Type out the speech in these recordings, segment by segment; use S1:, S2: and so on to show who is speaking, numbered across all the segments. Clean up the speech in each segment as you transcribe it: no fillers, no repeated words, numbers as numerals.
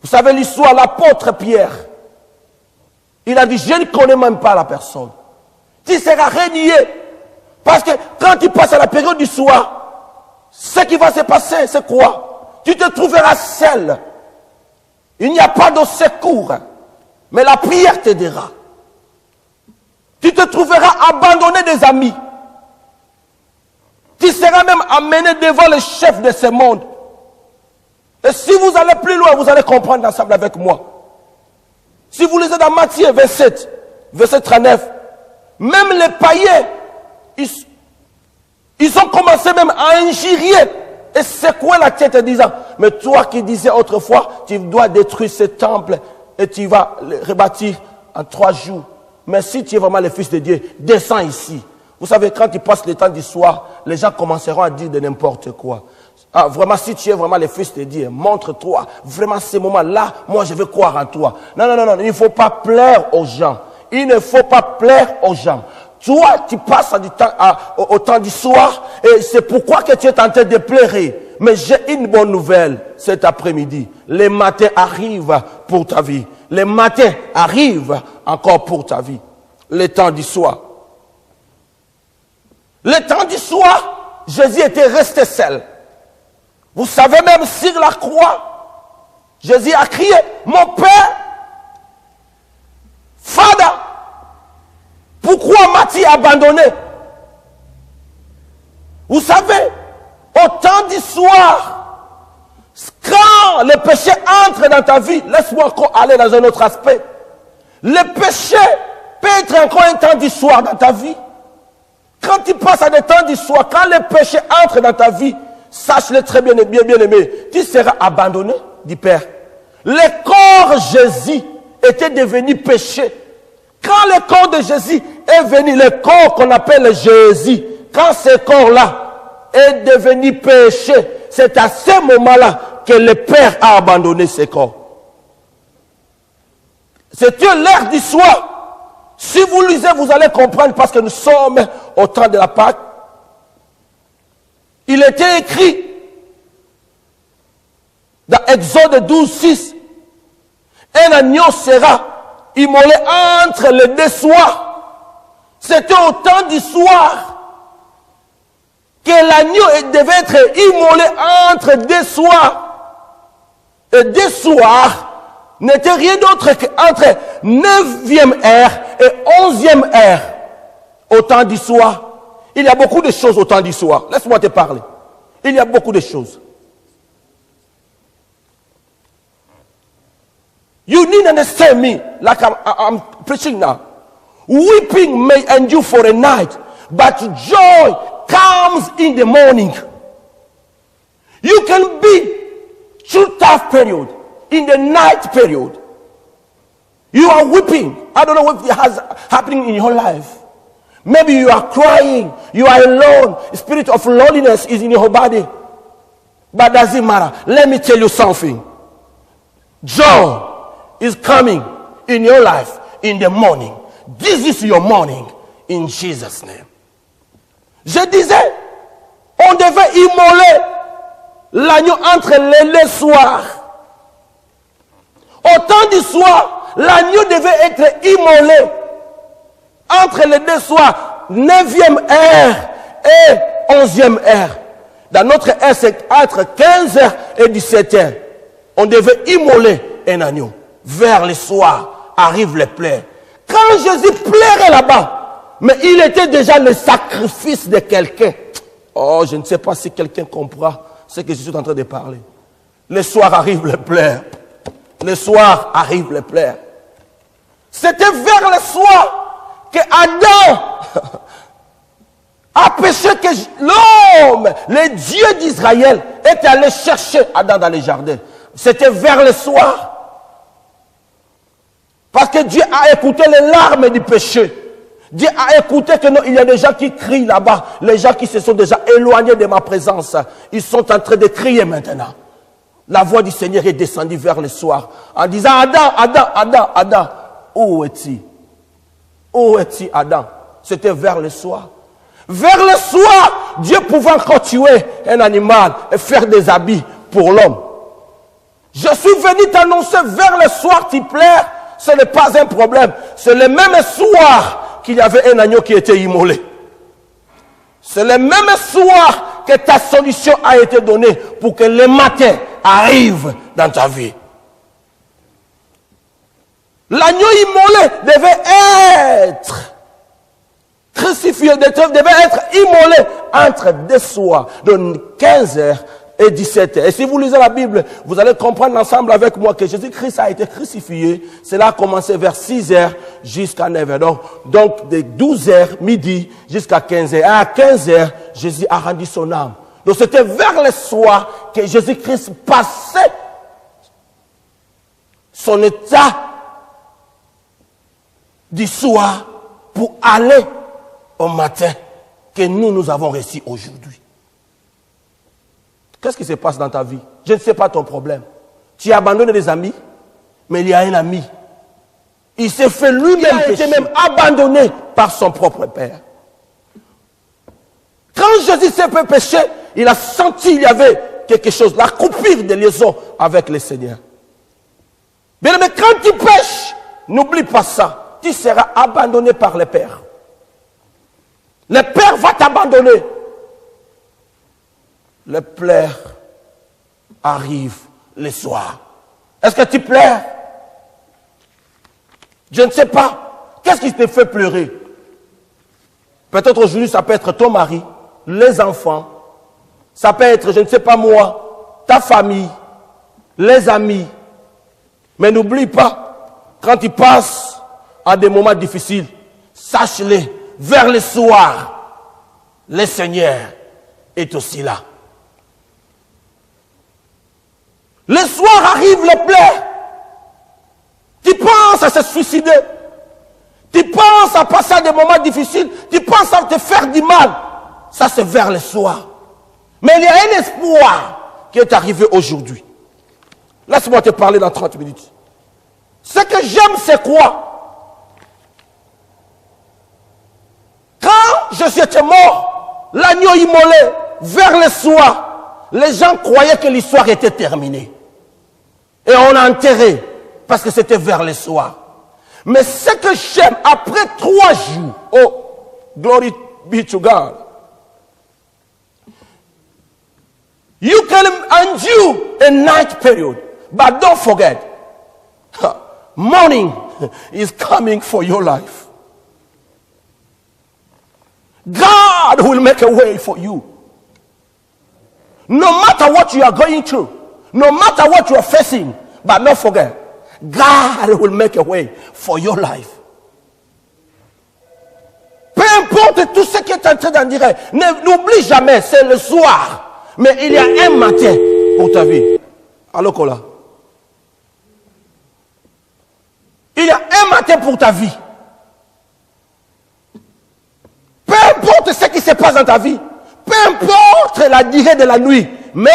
S1: Vous savez l'histoire, l'apôtre Pierre, il a dit, je ne connais même pas la personne. Tu seras renié. Parce que quand tu passes à la période du soir, ce qui va se passer, c'est quoi? Tu te trouveras seul. Il n'y a pas de secours. Mais la prière t'aidera. Tu te trouveras abandonné des amis. Tu seras même amené devant le chef de ce monde. Et si vous allez plus loin, vous allez comprendre ensemble avec moi. Si vous lisez dans Matthieu 27, verset 39, même les païens, ils ont commencé même à injurier et secouer la tête en disant, mais toi qui disais autrefois, tu dois détruire ce temple et tu vas le rebâtir en 3 jours. Mais si tu es vraiment le Fils de Dieu, descends ici. Vous savez, quand il passe le temps du soir, les gens commenceront à dire de n'importe quoi. Ah, vraiment, si tu es vraiment le Fils de Dieu, montre-toi. Vraiment, ces moments-là, moi, je veux croire en toi. Non, non, non, non, il ne faut pas plaire aux gens. Il ne faut pas plaire aux gens. Toi, tu passes au temps du soir et c'est pourquoi que tu es en train de pleurer. Mais j'ai une bonne nouvelle cet après-midi. Les matins arrivent pour ta vie. Les matins arrivent encore pour ta vie. Le temps du soir. Le temps du soir, Jésus était resté seul. Vous savez, même sur la croix, Jésus a crié, mon Père, Fada, pourquoi m'as-tu abandonné? Vous savez, au temps du soir, quand le péché entre dans ta vie, laisse-moi encore aller dans un autre aspect. Le péché peut être encore un temps du soir dans ta vie. Quand tu passes à des temps du soir, quand le péché entre dans ta vie, sache-le très bien, bien aimé, tu seras abandonné du Père. Le corps Jésus était devenu péché. Quand le corps de Jésus est venu, le corps qu'on appelle Jésus, quand ce corps-là est devenu péché, c'est à ce moment-là que le Père a abandonné ce corps. C'était l'heure du soir. Si vous lisez, vous allez comprendre parce que nous sommes au temps de la Pâque. Il était écrit dans Exode 12, 6, un agneau sera immolé entre les 2 soirs. C'était au temps du soir que l'agneau devait être immolé entre 2 soirs. Et 2 soirs n'était rien d'autre qu'entre 9e heure et 11e heure au temps du soir. Il y a beaucoup de choses au temps du soir. Laisse-moi te parler. Il y a beaucoup de choses. You need to understand me like I'm preaching now. Weeping may endure for a night, but joy comes in the morning. You can be through tough period. In the night period, you are weeping. I don't know what has happening in your life. Maybe you are crying. You are alone. The spirit of loneliness is in your body. But doesn't matter. Let me tell you something. Joy is coming in your life in the morning. This is your morning in Jesus' name. Je disais, on devait immoler l'agneau entre les 2 soirs. Au temps du soir, l'agneau devait être immolé entre les 2 soirs, 9e heure et 11e heure. Dans notre heure, c'est entre 15h et 17h. On devait immoler un agneau. Vers le soir, arrivent les pleurs. Quand Jésus pleurait là-bas, mais il était déjà le sacrifice de quelqu'un. Oh, je ne sais pas si quelqu'un comprend ce que je suis en train de parler. Le soir arrivent les pleurs. Le soir arrivent les pleurs. C'était vers le soir que Adam a péché, que l'homme, le Dieu d'Israël, est allé chercher Adam dans les jardins. C'était vers le soir. Parce que Dieu a écouté les larmes du péché. Dieu a écouté que non, il y a des gens qui crient là-bas. Les gens qui se sont déjà éloignés de ma présence. Ils sont en train de crier maintenant. La voix du Seigneur est descendue vers le soir en disant, Adam, Adam, Adam, Adam, où es-tu? Où es-tu, Adam? C'était vers le soir. Vers le soir, Dieu pouvait encore tuer un animal et faire des habits pour l'homme. Je suis venu t'annoncer vers le soir t'y plaire. Ce n'est pas un problème. C'est le même soir qu'il y avait un agneau qui était immolé. C'est le même soir que ta solution a été donnée pour que le matin arrive dans ta vie. L'agneau immolé devait être crucifié, devait être immolé entre deux soirs, de 15h et 17h. Et si vous lisez la Bible, vous allez comprendre ensemble avec moi que Jésus-Christ a été crucifié. Cela a commencé vers 6h jusqu'à 9h. Donc de 12h midi jusqu'à 15h. Et à 15h, Jésus a rendu son âme. Donc c'était vers le soir que Jésus-Christ passait son état du soir pour aller au matin que nous avons réussi aujourd'hui. Qu'est-ce qui se passe dans ta vie? Je ne sais pas ton problème. Tu as abandonné des amis, mais il y a un ami. Il s'est fait lui-même pécher, même abandonné par son propre père. Quand Jésus s'est fait pécher, il a senti qu'il y avait quelque chose, la coupure de liaison avec le Seigneur. Mais quand tu pêches, n'oublie pas ça. Tu seras abandonné par le Père. Le Père va t'abandonner. Le pleurs arrive le soir. Est-ce que tu pleures? Je ne sais pas. Qu'est-ce qui te fait pleurer? Peut-être aujourd'hui, ça peut être ton mari, les enfants. Ça peut être, je ne sais pas moi, ta famille, les amis. Mais n'oublie pas, quand tu passes à des moments difficiles, sache-le, vers le soir, le Seigneur est aussi là. Le soir arrive le pleurs. Tu penses à se suicider. Tu penses à passer à des moments difficiles. Tu penses à te faire du mal. Ça, c'est vers le soir. Mais il y a un espoir qui est arrivé aujourd'hui. Laisse-moi te parler dans 30 minutes. Ce que j'aime, c'est quoi? Quand je suis mort, l'agneau immolé, vers le soir, les gens croyaient que l'histoire était terminée. Et on l'a enterré, parce que c'était vers le soir. Mais ce que j'aime, après 3 jours, oh, glory be to God. You can endure a night period, but don't forget, morning is coming for your life. God will make a way for you. No matter what you are going through, no matter what you are facing, but don't forget, God will make a way for your life. Peu importe tout ce qui est en train d'en dire, n'oublie jamais, c'est le soir. Mais il y a un matin pour ta vie. Allô, Kola? Il y a un matin pour ta vie. Peu importe ce qui se passe dans ta vie, peu importe la durée de la nuit, mais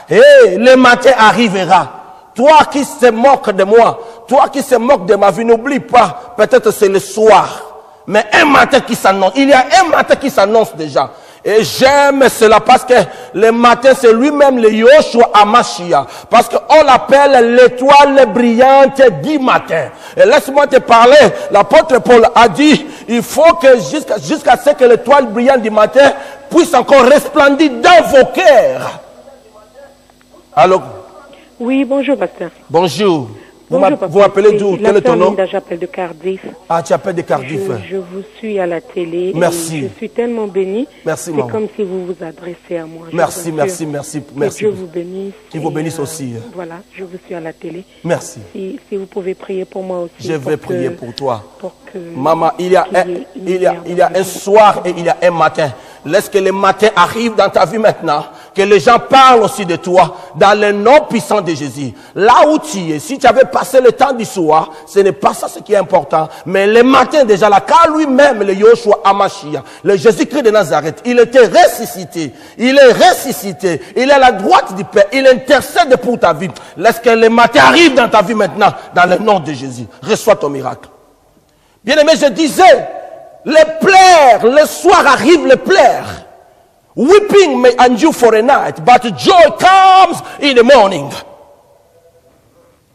S1: hey, le matin arrivera. Toi qui se moques de moi, toi qui se moques de ma vie, n'oublie pas, peut-être c'est le soir, mais un matin qui s'annonce. Il y a un matin qui s'annonce déjà. Et j'aime cela parce que le matin, c'est lui-même le Yoshua Amashia. Parce qu'on l'appelle l'étoile brillante du matin. Et laisse-moi te parler. L'apôtre Paul a dit, il faut que jusqu'à ce que l'étoile brillante du matin puisse encore resplendir dans vos cœurs. Alors,
S2: oui, bonjour, pasteur.
S1: Bonjour.
S2: Bonjour,
S1: vous m'appelez d'où? Quel est ton nom?
S2: J'appelle de Cardiff.
S1: Ah, tu appelles de Cardiff.
S2: Je vous suis à la télé.
S1: Merci.
S2: Et je suis tellement bénie.
S1: Merci,
S2: c'est comme si vous vous adressez à moi.
S1: Merci.
S2: Que Dieu vous bénisse.
S1: Qu'il vous bénisse aussi.
S2: Voilà, je vous suis à la télé.
S1: Merci.
S2: Si vous pouvez prier pour moi aussi.
S1: Je vais prier pour toi.
S2: Pour que
S1: Maman, il y a un soir et il y a un matin. Laisse que le matin arrive dans ta vie maintenant. Que les gens parlent aussi de toi dans le nom puissant de Jésus. Là où tu es, si tu avais passé le temps du soir, ce n'est pas ça ce qui est important. Mais le matin déjà, là, car lui-même, le Yoshua Amashia, le Jésus-Christ de Nazareth, il était ressuscité. Il est ressuscité. Il est à la droite du Père. Il intercède pour ta vie. Laisse que le matin arrive dans ta vie maintenant, dans le nom de Jésus. Reçois ton miracle. Bien-aimé, je disais, les pleurs, le soir arrive les pleurs. Weeping may endure for a night, but joy comes in the morning.